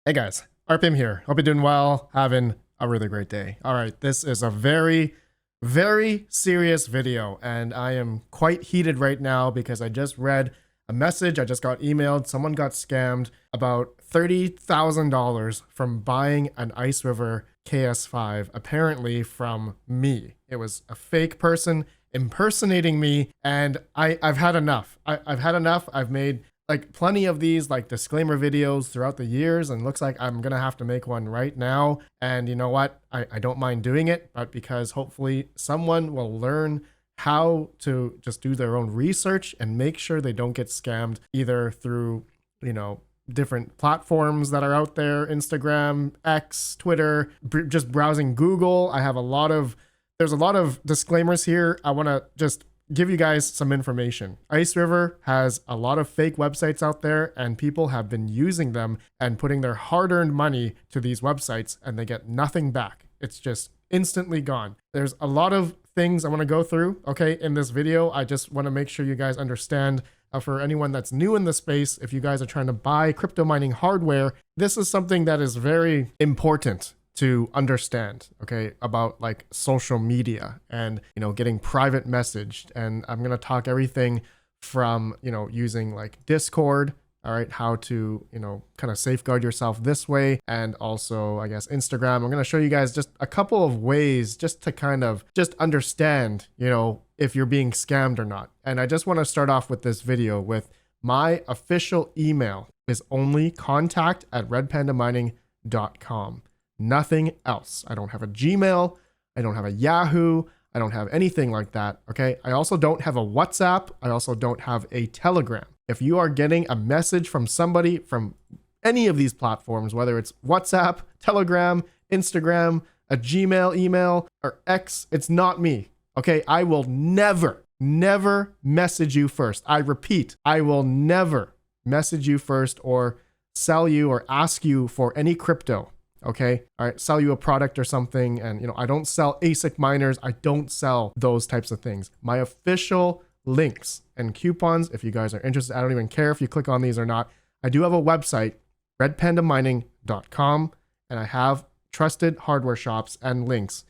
Hey guys, RPM here. Hope you're doing well, having a really great day. All right, this is a very, very serious video, and I am quite heated right now because I just read a message. I just got emailed. Someone got scammed about $30,000 from buying an Ice River KS5, apparently from me. It was a fake person impersonating me, and I've had enough. I've had enough. I've made like plenty of these like disclaimer videos throughout the years, and looks like I'm gonna have to make one right now. And you know what? I don't mind doing it, but because hopefully someone will learn how to just do their own research and make sure they don't get scammed either through, different platforms that are out there, Instagram, X, Twitter, just browsing Google. There's a lot of disclaimers here. I want to just give you guys some information. Ice River has a lot of fake websites out there, and people have been using them and putting their hard-earned money to these websites, and they get nothing back. It's just instantly gone. There's a lot of things I want to go through, okay, in this video. I just want to make sure you guys understand, for anyone that's new in the space, if you guys are trying to buy crypto mining hardware, this is something that is very important to understand, okay, about like social media and, getting private messaged. And I'm going to talk everything from, using like Discord, all right, how to, kind of safeguard yourself this way. And also, I guess, Instagram. I'm going to show you guys just a couple of ways just to kind of just understand, if you're being scammed or not. And I just want to start off with this video with my official email is only contact@redpandamining.com. Nothing else. I don't have a Gmail. I don't have a Yahoo. I don't have anything like that. Okay. I also don't have a WhatsApp. I also don't have a Telegram. If you are getting a message from somebody from any of these platforms, whether it's WhatsApp, Telegram, Instagram, a Gmail email, or X, it's not me. Okay. I will never message you first. I repeat, I will never message you first or sell you or ask you for any crypto. Okay. All right. Sell you a product or something. And, I don't sell ASIC miners. I don't sell those types of things. My official links and coupons, if you guys are interested, I don't even care if you click on these or not. I do have a website, redpandamining.com, and I have trusted hardware shops and links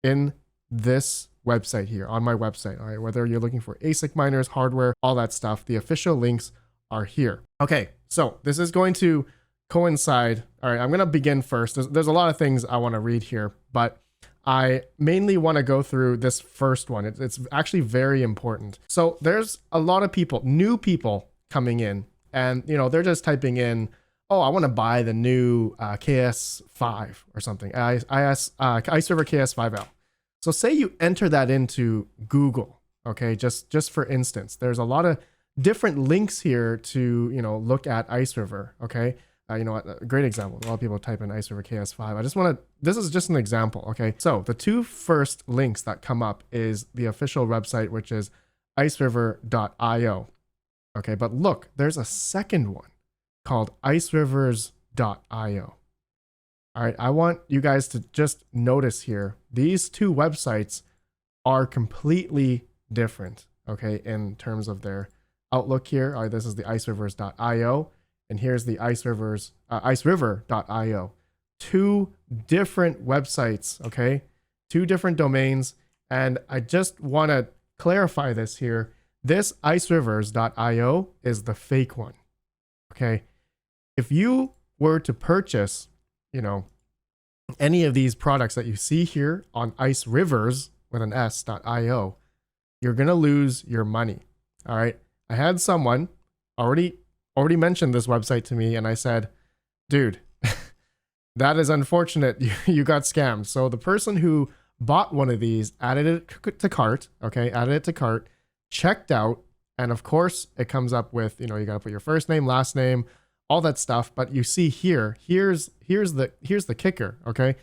in this website here on my website. All right. Whether you're looking for ASIC miners, hardware, all that stuff, the official links are here. Okay. So this is going to coincide. All right, I'm going to begin first. There's a lot of things I want to read here, but I mainly want to go through this first one. It's actually very important. So there's a lot of people, new people coming in, and they're just typing in, oh, I want to buy the new KS5 or something, Ice River KS5L. So say you enter that into Google, okay, just for instance. There's a lot of different links here to, look at Ice River, okay? A great example. A lot of people type in Ice River KS5. This is just an example, okay? So the two first links that come up is the official website, which is iceriver.io, okay? But look, there's a second one called icerivers.io. All right, I want you guys to just notice here, these two websites are completely different, okay, in terms of their outlook here. All right, this is the icerivers.io. And here's the iceriver.io. Two different websites, okay? Two different domains. And I just want to clarify this here. This icerivers.io is the fake one, okay? If you were to purchase, any of these products that you see here on icerivers with an S.io, you're going to lose your money, all right? I had someone already mentioned this website to me, and I said, dude, that is unfortunate. You got scammed. So the person who bought one of these added it to cart, okay, checked out, and of course it comes up with, you got to put your first name, last name, all that stuff. But you see here's the kicker, okay?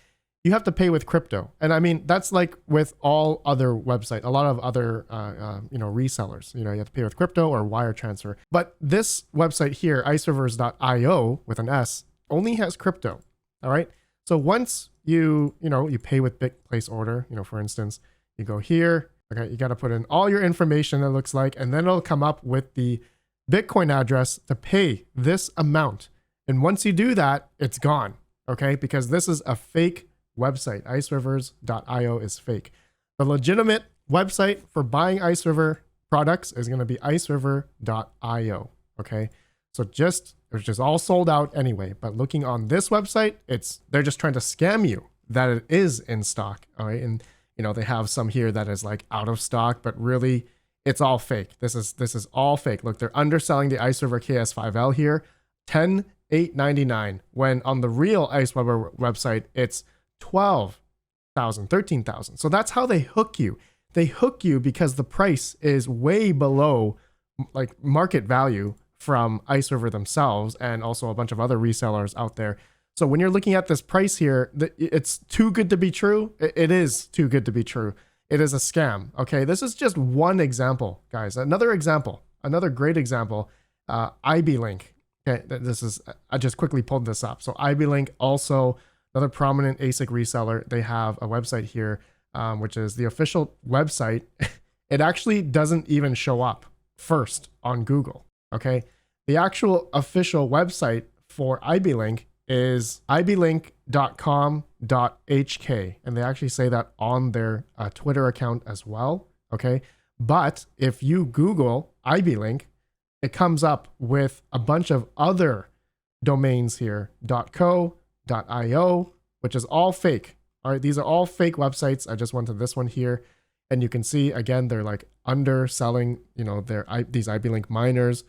You have to pay with crypto. And I mean, that's like with all other websites, a lot of other, resellers, you have to pay with crypto or wire transfer. But this website here, icerivers.io with an S, only has crypto. All right. So once you pay with Bit Place Order, for instance, you go here, okay, you got to put in all your information, it looks like, and then it'll come up with the Bitcoin address to pay this amount. And once you do that, it's gone. Okay. Because this is a fake website. IceRivers.io is fake. The legitimate website for buying Ice River products is going to be IceRiver.io. Okay. So it's just all sold out anyway. But looking on this website, they're just trying to scam you that it is in stock. All right. And they have some here that is like out of stock, but really it's all fake. This is all fake. Look, they're underselling the Ice River KS5L here, $10,899, when on the real Ice River website, it's $12,000, $13,000. So that's how they hook you. They hook you because the price is way below like market value from Ice River themselves and also a bunch of other resellers out there. So when you're looking at this price here, it's too good to be true. It is too good to be true. It is a scam. Okay, this is just one example, guys. Another example, another great example, IB-Link. Okay, I just quickly pulled this up. So IB-Link, also another prominent ASIC reseller. They have a website here, which is the official website. It actually doesn't even show up first on Google. Okay, the actual official website for IB-Link is iblink.com.hk, and they actually say that on their Twitter account as well. Okay, but if you Google IB-Link, it comes up with a bunch of other domains here, .co, .io, which is all fake. All right, these are all fake websites. I just went to this one here, and you can see again they're like underselling, these IB-Link miners.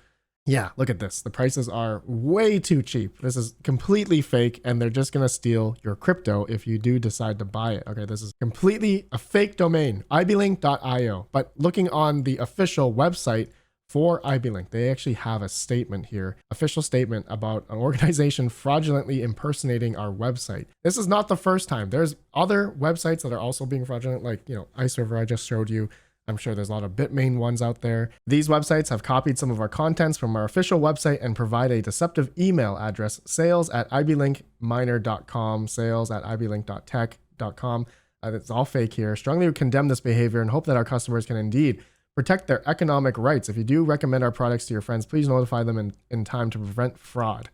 Yeah, look at this. The prices are way too cheap. This is completely fake, and they're just going to steal your crypto if you do decide to buy it. Okay, this is completely a fake domain, iblink.io. But looking on the official website for IB-Link, they actually have a statement here, official statement about an organization fraudulently impersonating our website. This is not the first time. There's other websites that are also being fraudulent, like, Ice River I just showed you. I'm sure there's a lot of Bitmain ones out there. These websites have copied some of our contents from our official website and provide a deceptive email address, sales@iblinkminer.com, sales@iblink.tech.com. It's all fake here. Strongly condemn this behavior and hope that our customers can indeed protect their economic rights. If you do recommend our products to your friends, please notify them in time to prevent fraud.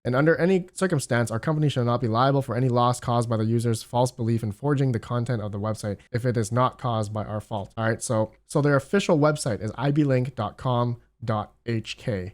And under any circumstance, our company shall not be liable for any loss caused by the user's false belief in forging the content of the website if it is not caused by our fault. All right, so their official website is iblink.com.hk.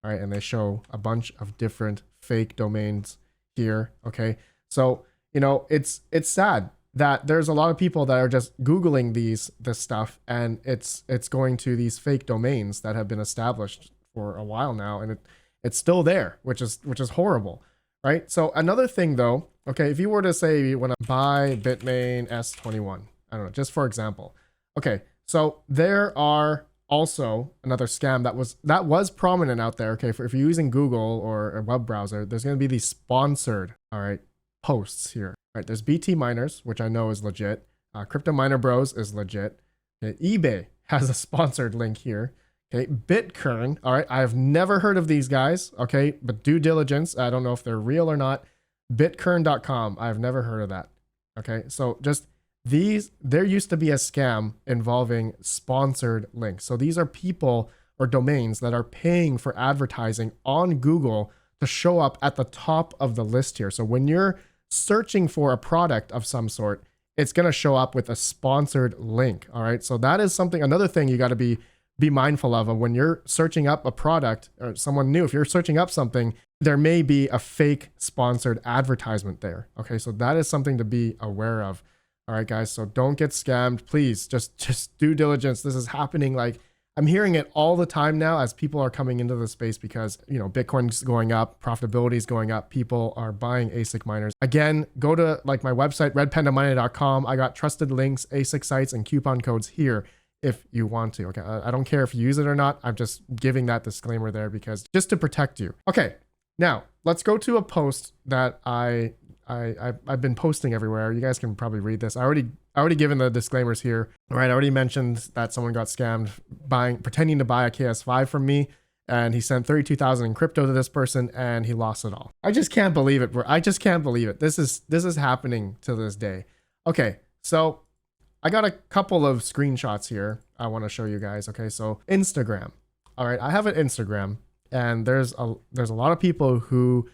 All right, and they show a bunch of different fake domains here. Okay, so it's sad that there's a lot of people that are just Googling this stuff, and it's going to these fake domains that have been established for a while now, and it's still there, which is horrible, right? So another thing though, okay, if you were to say you want to buy Bitmain S21, I don't know, just for example. Okay, so there are also another scam that was prominent out there. Okay, if you're using Google or a web browser, there's going to be these sponsored, all right, posts here. All right, there's BT Miners, which I know is legit. Crypto Miner Bros is legit. Okay, eBay has a sponsored link here. Okay, Bitkern. All right, I have never heard of these guys. Okay, but due diligence. I don't know if they're real or not. Bitkern.com. I've never heard of that. Okay, so just there used to be a scam involving sponsored links. So these are people or domains that are paying for advertising on Google to show up at the top of the list here. So when you're searching for a product of some sort, it's going to show up with a sponsored link. All right, so that is another thing you got to be mindful of when you're searching up a product or someone new. If you're searching up something, there may be a fake sponsored advertisement there. Okay, so that is something to be aware of. All right, guys, so don't get scammed. Please just due diligence. This is happening. Like, I'm hearing it all the time now as people are coming into the space because, Bitcoin's going up, profitability is going up. People are buying ASIC miners. Again, go to like my website, redpandamining.com. I got trusted links, ASIC sites, and coupon codes here if you want to. Okay, I don't care if you use it or not. I'm just giving that disclaimer there because just to protect you. Okay, now let's go to a post that I've been posting everywhere. You guys can probably read this. I already given the disclaimers here. All right, I already mentioned that someone got scammed pretending to buy a KS5 from me, and he sent 32,000 in crypto to this person, and he lost it all. I just can't believe it, bro. I just can't believe it. This is happening to this day. Okay, so I got a couple of screenshots here I want to show you guys. Okay, so Instagram. All right, I have an Instagram, and there's a lot of people who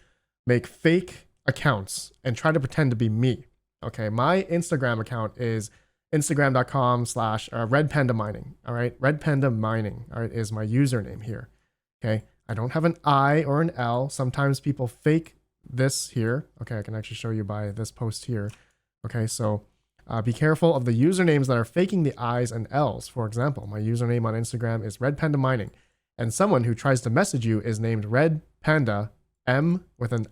make fake accounts and try to pretend to be me. Okay, my Instagram account is instagram.com/RedPandaMining. All right, RedPandaMining. All right, is my username here. Okay, I don't have an I or an L. Sometimes people fake this here. Okay, I can actually show you by this post here. Okay, so be careful of the usernames that are faking the I's and L's. For example, my username on Instagram is RedPandaMining, and someone who tries to message you is named RedPanda M with an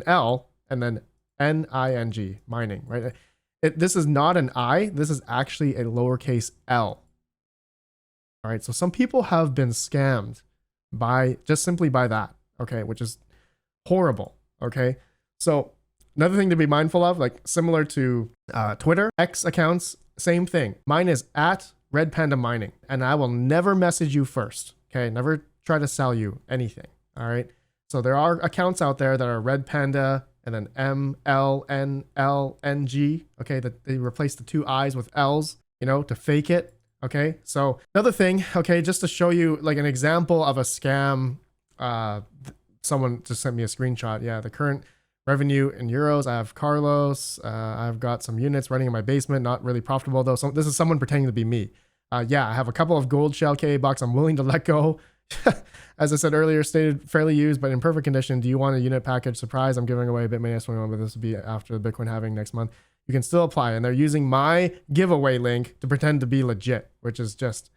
L and then N-I-N-G, mining, right? This is not an I. This is actually a lowercase L. All right, so some people have been scammed by just simply by that, okay, which is horrible, okay? So another thing to be mindful of, like similar to Twitter, X accounts, same thing. Mine is at RedPandaMining, and I will never message you first, okay? Never try to sell you anything, all right? So there are accounts out there that are RedPanda and then MLNLNG, okay, that they replace the two I's with L's, you know, to fake it, okay? So another thing, okay, just to show you like an example of a scam, someone just sent me a screenshot. Yeah, the current revenue in euros, I have Carlos, I've got some units running in my basement, not really profitable though. So this is someone pretending to be me. Yeah, I have a couple of gold shell KA bucks I'm willing to let go. As I said earlier, stated fairly used, but in perfect condition. Do you want a unit package? Surprise, I'm giving away a Bitmain S21, but this will be after the Bitcoin halving next month. You can still apply. And they're using my giveaway link to pretend to be legit, which is just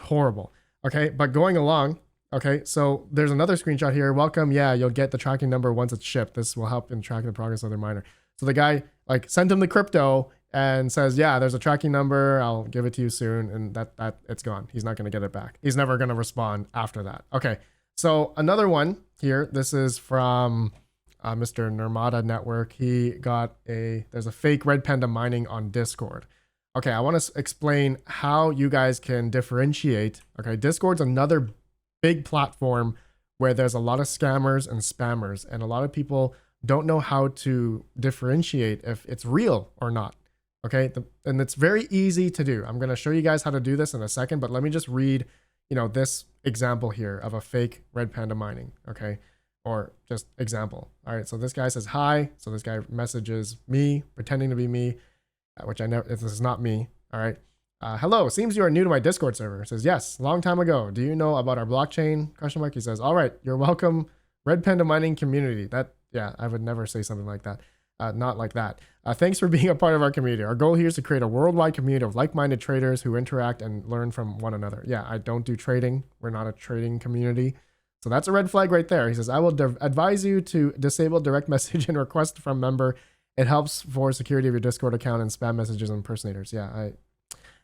horrible. Okay, but going along, okay, so there's another screenshot here. Welcome, yeah, you'll get the tracking number once it's shipped. This will help in tracking the progress of their miner. So the guy like sent him the crypto and says, yeah, there's a tracking number. I'll give it to you soon. And that it's gone. He's not going to get it back. He's never going to respond after that. Okay. So another one here, this is from Mr. Nirmata Network. He got there's a fake RedPandaMining on Discord. Okay. I want to explain how you guys can differentiate. Okay. Discord's another big platform where there's a lot of scammers and spammers, and a lot of people don't know how to differentiate if it's real or not. Okay, and it's very easy to do. I'm going to show you guys how to do this in a second, but let me just read, you know, this example here of a fake RedPandaMining, okay, or just example. All right, so this guy says hi. So this guy messages me, pretending to be me, which I never. This is not me. All right. Hello, seems you are new to my Discord server. It says yes, long time ago. Do you know about our blockchain? Question mark. He says, all right, you're welcome, RedPandaMining community. Yeah, I would never say something like that. Not like that. Thanks for being a part of our community. Our goal here is to create a worldwide community of like-minded traders who interact and learn from one another. Yeah, I don't do trading. We're not a trading community. So that's a red flag right there. He says, I will advise you to disable direct message and request from member. It helps for security of your Discord account and spam messages and impersonators. Yeah,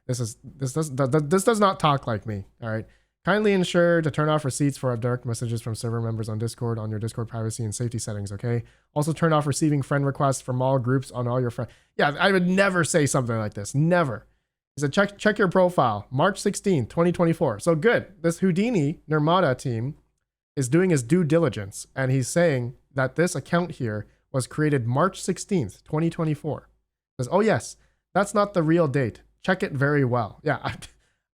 this does not talk like me. All right. Kindly ensure to turn off receipts for direct messages from server members on Discord on your Discord privacy and safety settings, okay? Also turn off receiving friend requests from all groups on all your friends. Yeah, I would never say something like this. Never. He said, check your profile. March 16th, 2024. So good. This Houdini Nirmata team is doing his due diligence, and he's saying that this account here was created March 16th, 2024. He says, oh yes, that's not the real date. Check it very well. Yeah,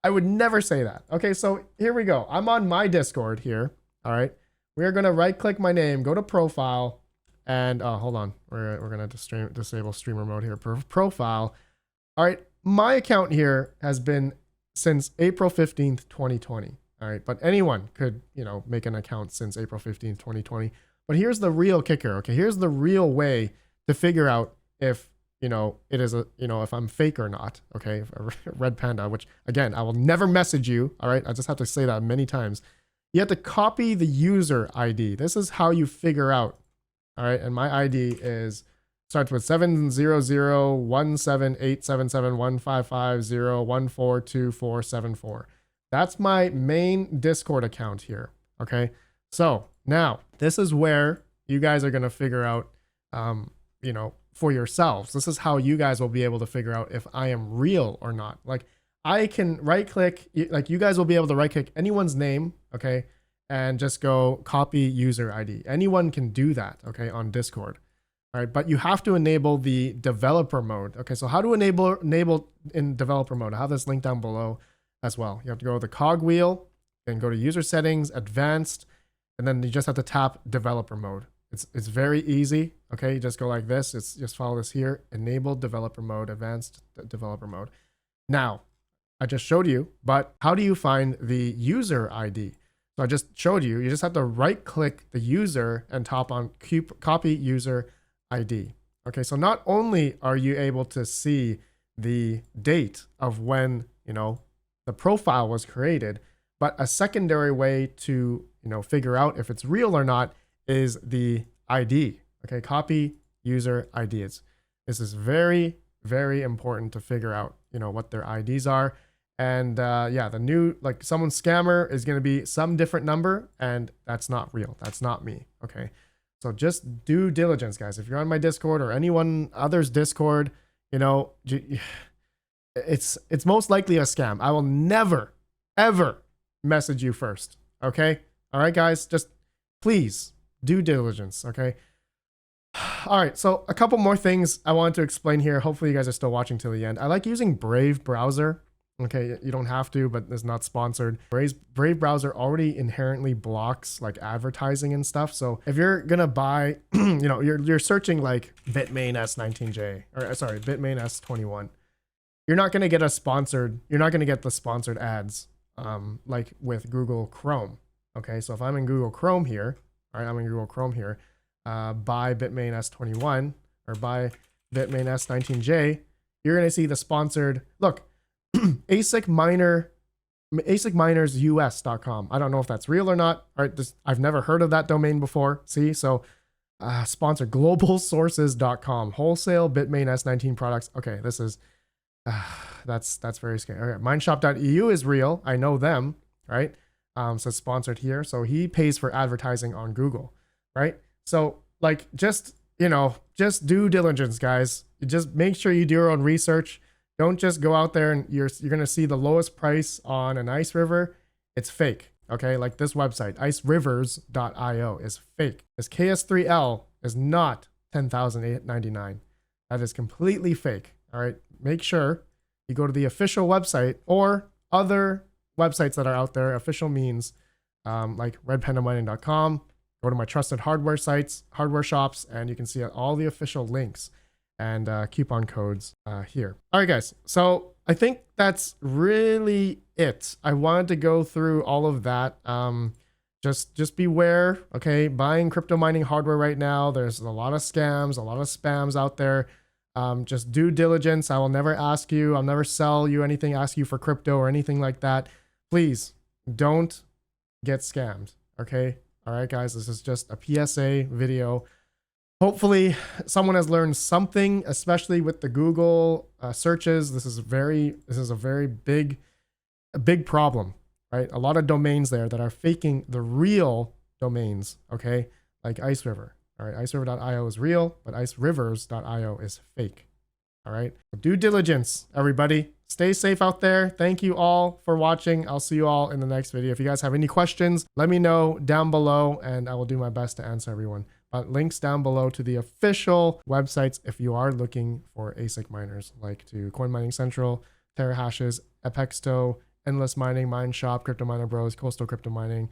I would never say that. Okay, so here we go. I'm on my Discord here. All right. We are going to right click my name, go to profile, and hold on. We're going to disable streamer mode here. Profile. All right. My account here has been since April 15th, 2020. All right. But anyone could, you know, make an account since April 15th, 2020. But here's the real kicker. Okay. Here's the real way to figure out if, you know, it is if I'm fake or not. Okay. Red Panda, which again, I will never message you. All right. I just have to say that many times. You have to copy the user ID. This is how you figure out. All right. And my ID starts with 700-178771550142474. That's my main Discord account here. Okay. So now this is where you guys are going to figure out, you know, for yourselves. This is how you guys will be able to figure out if I am real or not. Like I can right click, like you guys will be able to right click anyone's name. Okay. And just go copy user ID. Anyone can do that. Okay. On Discord. All right. But you have to enable the developer mode. Okay. So how to enable in developer mode? I have this link down below as well. You have to go to the cogwheel and go to user settings, advanced, and then you just have to tap developer mode. It's very easy. Okay, you just go like this. It's just follow this here. Enable developer mode, advanced developer mode. Now, I just showed you, but how do you find the user ID? So I just showed you. You just have to right click the user and tap on copy user ID. Okay, so not only are you able to see the date of when, the profile was created, but a secondary way to, figure out if it's real or not is the ID. Okay, copy user IDs. This is very, very important to figure out, what their IDs are. And yeah, the new, like someone's scammer is going to be some different number, and that's not real. That's not me. Okay. So just due diligence, guys. If you're on my Discord or anyone other's Discord, it's most likely a scam. I will never, ever message you first. Okay. All right, guys, just please due diligence. Okay. All right, so a couple more things I wanted to explain here. Hopefully you guys are still watching till the end. I like using Brave browser. Okay, you don't have to, but it's not sponsored. Brave browser already inherently blocks like advertising and stuff. So if you're gonna buy, you're searching like Bitmain S19J, or sorry, Bitmain S21. You're not gonna get the sponsored ads like with Google Chrome. Okay, so if I'm in Google Chrome here, all right, buy Bitmain S21 or buy Bitmain S19J, you're going to see the sponsored, look, ASICminersus.com. I don't know if that's real or not. All right, I've never heard of that domain before. See, so sponsored globalsources.com, wholesale Bitmain S19 products. Okay, this is, that's very scary. All right, mineshop.eu is real. I know them, right? So it's sponsored here. So he pays for advertising on Google, right? So like, just due diligence, guys. You just make sure you do your own research. Don't just go out there and you're going to see the lowest price on an ice river. It's fake. Okay. Like this website, icerivers.io is fake. This KS3L is not 10,899. That is completely fake. All right. Make sure you go to the official website or other websites that are out there, official means, like RedPandaMining.com. Go to my trusted hardware sites, hardware shops, and you can see all the official links and coupon codes here. All right, guys. So I think that's really it. I wanted to go through all of that. Just beware, okay? Buying crypto mining hardware right now, there's a lot of scams, a lot of spams out there. Just due diligence. I will never ask you, I'll never sell you anything, ask you for crypto or anything like that. Please don't get scammed, okay? All right, guys, this is just a PSA video. Hopefully someone has learned something, especially with the Google searches. This is a very big problem, right? A lot of domains there that are faking the real domains, okay? Like Ice River. All right, iceriver.io is real, but icerivers.io is fake. All right, due diligence, everybody. Stay safe out there. Thank you all for watching. I'll see you all in the next video. If you guys have any questions, let me know down below and I will do my best to answer everyone. But links down below to the official websites if you are looking for ASIC miners, like to Coin Mining Central, TerraHashes, Epexto, Endless Mining, Mine Shop, Crypto Miner Bros, Coastal Crypto Mining,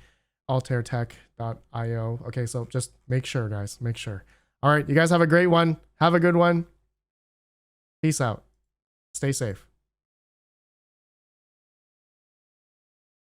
altertech.io. Okay, so just make sure, guys, make sure. All right, you guys have a great one. Have a good one. Peace out. Stay safe.